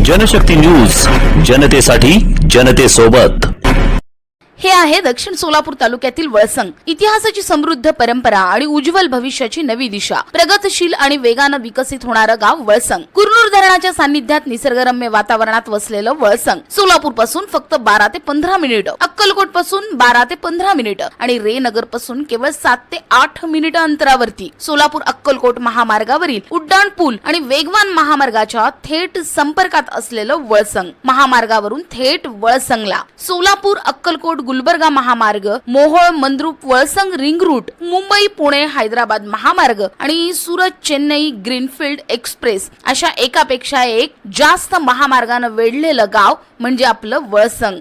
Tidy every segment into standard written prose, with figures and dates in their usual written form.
Janshakti news, जनतेसाठी जनतेसोबत। हे आहे दक्षिण सोलापूर तालुक्यातील वळसंग। इतिहासाची समृद्ध परंपरा आणि उज्ज्वल भविष्याची नवी दिशा, प्रगतशील आणि वेगाने विकसित होणारं गाव वळसंग। कुरनूर धरणाच्या सान्निध्यात निसर्गरम्य वातावरणात वसलेलं वळसंग सोलापूर पासून फक्त 12 ते 15 मिनिटं, अक्कलकोट पासून 12 ते 15 मिनिटं आणि रेनगर पासून केवळ 7 ते 8 मिनिटं अंतरावरती सोलापूर अक्कलकोट महामार्गावरील उड्डाण पूल आणि वेगवान महामार्गाच्या थेट संपर्कात असलेलं वळसंग। महामार्गावरून थेट वळसंगला सोलापूर अक्कलकोट गुलबर्गा महामार्ग, मोहोळ मंद्रुप वळसंग रिंग रूट, मुंबई पुणे हैदराबाद महामार्ग आणि सुरत चेन्नई ग्रीनफील्ड एक्सप्रेस अशा एकापेक्षा एक जास्त महामार्गाने वेढलेलं गाव म्हणजे आपलं वळसंग।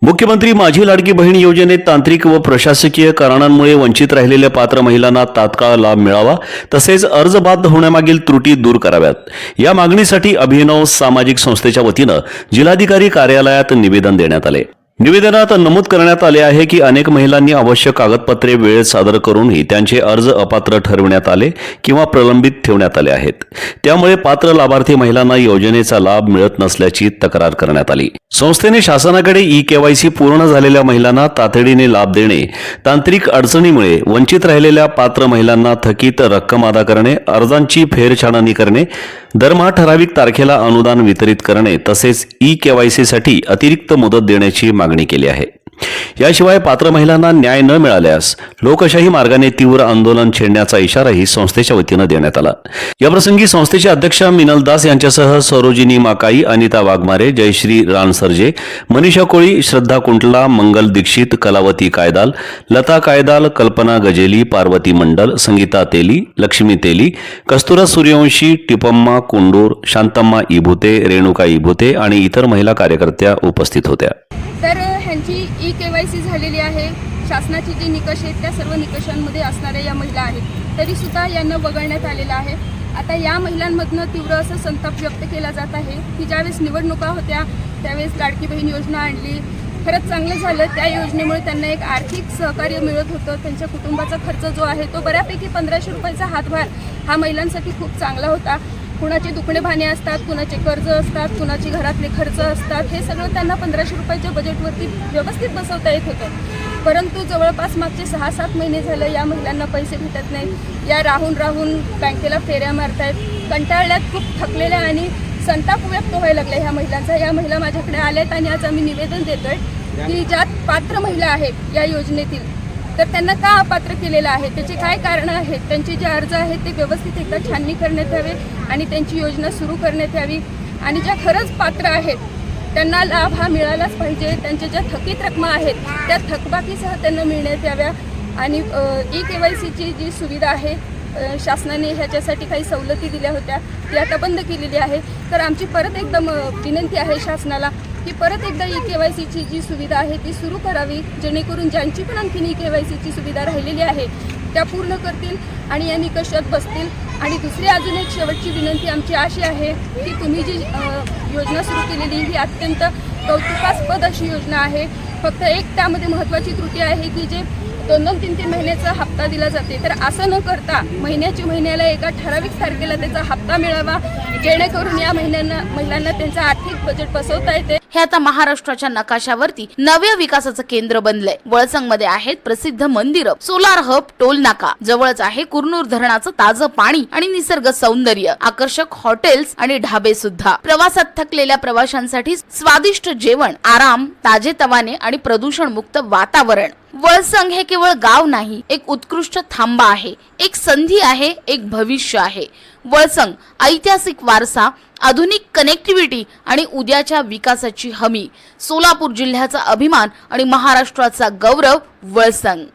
मुख्यमंत्री माझी लाडकी बहीण योजनेत तांत्रिक व प्रशासकीय कारणांमुळे वंचित राहिलेल्या पात्र महिलांना तात्काळ लाभ मिळावा, तसेच अर्ज बाद होण्यामागील त्रुटी दूर कराव्यात या मागणीसाठी अभिनव सामाजिक संस्थेच्या वतीनं जिल्हाधिकारी कार्यालयात निवेदन देण्यात आले। निवेदनात नमूद करण्यात आले आहे की अनेक महिलांनी आवश्यक कागदपत्रे वेळेत सादर करूनही त्यांचे अर्ज अपात्र ठरविण्यात आले किंवा प्रलंबित ठेवण्यात आले आहेत। त्यामुळे पात्र लाभार्थी महिलांना योजनेचा लाभ मिळत नसल्याची तक्रार करण्यात आली। संस्थेने शासनाकडे ई-केवायसी पूर्ण झालेल्या महिलांना तातडीने लाभ देणे, तांत्रिक अडचणीमुळे वंचित राहिलेल्या पात्र महिलांना थकीत रक्कम अदा करणे, अर्जांची फेरछाननी करणे, दरमहा ठराविक तारखेला अनुदान वितरित करणे तसेच ई-केवायसी साठी अतिरिक्त मुदत देण्याची मागणी केली आहे। याशिवाय पात्र महिलांना न्याय न मिळाल्यास लोकशाही मार्गाने तीव्र आंदोलन छेडण्याचा इशाराही संस्थेच्या वतीने देण्यात आला। याप्रसंगी संस्थेचे अध्यक्ष मिनल दास यांच्यासह सरोजिनी माकाई, अनिता वाघमारे, जयश्री रानसर्जे, मनीषा कोळी, श्रद्धा कुंटला, मंगल दीक्षित, कलावती कायदाल, लता कायदाल, कल्पना गजेली, पार्वती मंडल, संगीता तेली, लक्ष्मी तेली, कस्तुरा सूर्यवंशी, टिपम्मा कुंडूर, शांतम्मा इभुते, रेणुका इभुते आणि इतर महिला कार्यकर्त्या उपस्थित होत्या। तर ह्यांची ई-केवायसी झालेली आहे। शासनाची जी निकष आहेत त्या सर्व निकषांमध्ये असणाऱ्या या महिला आहेत, तरी सुद्धा यांना वगळण्यात आलेलं आहे। आता या महिलांमधनं तीव्र असं संताप व्यक्त केला जात आहे की ज्यावेळेस निवडणुका होत्या त्यावेळेस लाडकी बहीण योजना आणली, खरंच चांगलं झालं। त्या योजनेमुळे त्यांना एक आर्थिक सहकार्य मिळत होतं। त्यांच्या कुटुंबाचा खर्च जो आहे तो बऱ्यापैकी 1500 रुपयाचा हातभार हा महिलांसाठी खूप चांगला होता। कुणाचे दुखणे भाणे असतात, कुणाचे कर्ज असतात, कुणाचे घरातले खर्च असतात, हे सगळं त्यांना 1500 रुपयाच्या बजेटवरती व्यवस्थित बसवता येत होतं। परंतु जवळपास मागचे 6-7 महिने झालं या महिलांना पैसे भेटत नाहीत। या राहून बँकेला फेऱ्या मारतायत, कंटाळल्यात, खूप थकलेल्या आणि संताप व्यक्त व्हायला लागला ह्या महिलांचा। या महिला माझ्याकडे आल्यात आणि आज आम्ही निवेदन देतोय की ज्या पात्र महिला आहेत या योजनेतील, तर त्यांना का अपात्र केलेलं आहे, त्याचे काय कारणं आहेत, त्यांचे जे अर्ज आहेत ते व्यवस्थित एकदा छाननी करण्यात यावे आणि त्यांची योजना सुरू करण्यात यावी आणि ज्या खरंच पात्र आहेत त्यांना लाभ हा मिळालाच पाहिजे। त्यांच्या ज्या थकीत रकमा आहेत त्या थकबाकीसह त्यांना मिळण्यात याव्या आणि ई-केवायसीची जी सुविधा आहे शासनाने ह्याच्यासाठी काही सवलती दिल्या होत्या ती आता बंद केलेली आहे। तर आमची परत एकदा विनंती आहे शासनाला की परत एकदा ई-केवायसीची जी सुविधा आहे ती सुरू करावी, जेणेकरून ज्यांची पण आणखीन ई-केवायसीची सुविधा राहिलेली आहे त्या पूर्ण करतील आणि या निकषात बसतील। आणि दुसरी अजून एक शेवटची विनंती आमची अशी आहे की तुम्ही जी योजना सुरू केलेली ही अत्यंत कौतुकास्पद अशी योजना आहे। फक्त एक त्यामध्ये महत्त्वाची त्रुटी आहे की जे 2-2, 3-3 महिन्याचा हप्ता दिला जाते, तर असं न करता महिन्याला एका ठराविक तारखेला त्याचा हप्ता मिळावा, जेणेकरून या महिलांना त्यांचं आर्थिक बजेट बसवता येते। हे आता महाराष्ट्राच्या नकाशावरती नव्या विकासाचं केंद्र बनलंय। वळसंग मध्ये आहेत प्रसिद्ध मंदिरं, सोलार हब, टोल नाका, जवळच आहे कुरनूर धरणाचं ताजं पाणी आणि निसर्ग सौंदर्य, आकर्षक हॉटेल्स आणि ढाबे सुद्धा, प्रवासात थकलेल्या प्रवाशांसाठी स्वादिष्ट जेवण, आराम, ताजेतवाने आणि प्रदूषण मुक्त वातावरण। वळसंग हे केवळ गाव नाही, एक उत्कृष्ट थांबा आहे, एक संधी आहे, एक भविष्य आहे। वळसंग ऐतिहासिक वारसा, आधुनिक कनेक्टिव्हिटी आणि उद्याच्या विकासाची हमी, सोलापूर जिल्ह्याचा अभिमान आणि महाराष्ट्राचा गौरव वळसंग।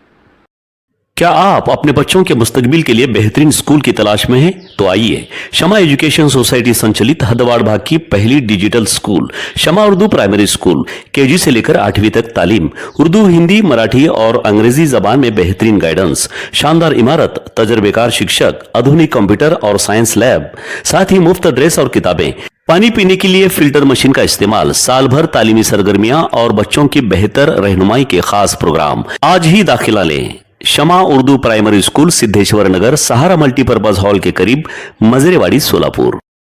क्या आप अपने बच्चों के मुस्तकबिल के लिए बेहतरीन स्कूल की तलाश में हैं? तो आइए, शमा एजुकेशन सोसाइटी संचालित हदवाड़ भाग की पहली digital school Shama Urdu primary school, KG से लेकर 8वीं तक तालीम, उर्दू, हिंदी, मराठी और अंग्रेजी जबान में बेहतरीन गाइडेंस, शानदार इमारत, तजर्बेकार शिक्षक, आधुनिक कंप्यूटर और साइंस लैब, साथ ही मुफ्त ड्रेस और किताबें, पानी पीने के लिए फिल्टर मशीन का इस्तेमाल, साल भर तालीमी सरगर्मियां और बच्चों की बेहतर रहनुमाई के खास प्रोग्राम। आज ही दाखिला लें। शमा उर्दू प्राइमरी स्कूल, सिद्धेश्वर नगर, सहारा मल्टीपर्पज हॉल के करीब, मजरेवाड़ी, सोलापुर।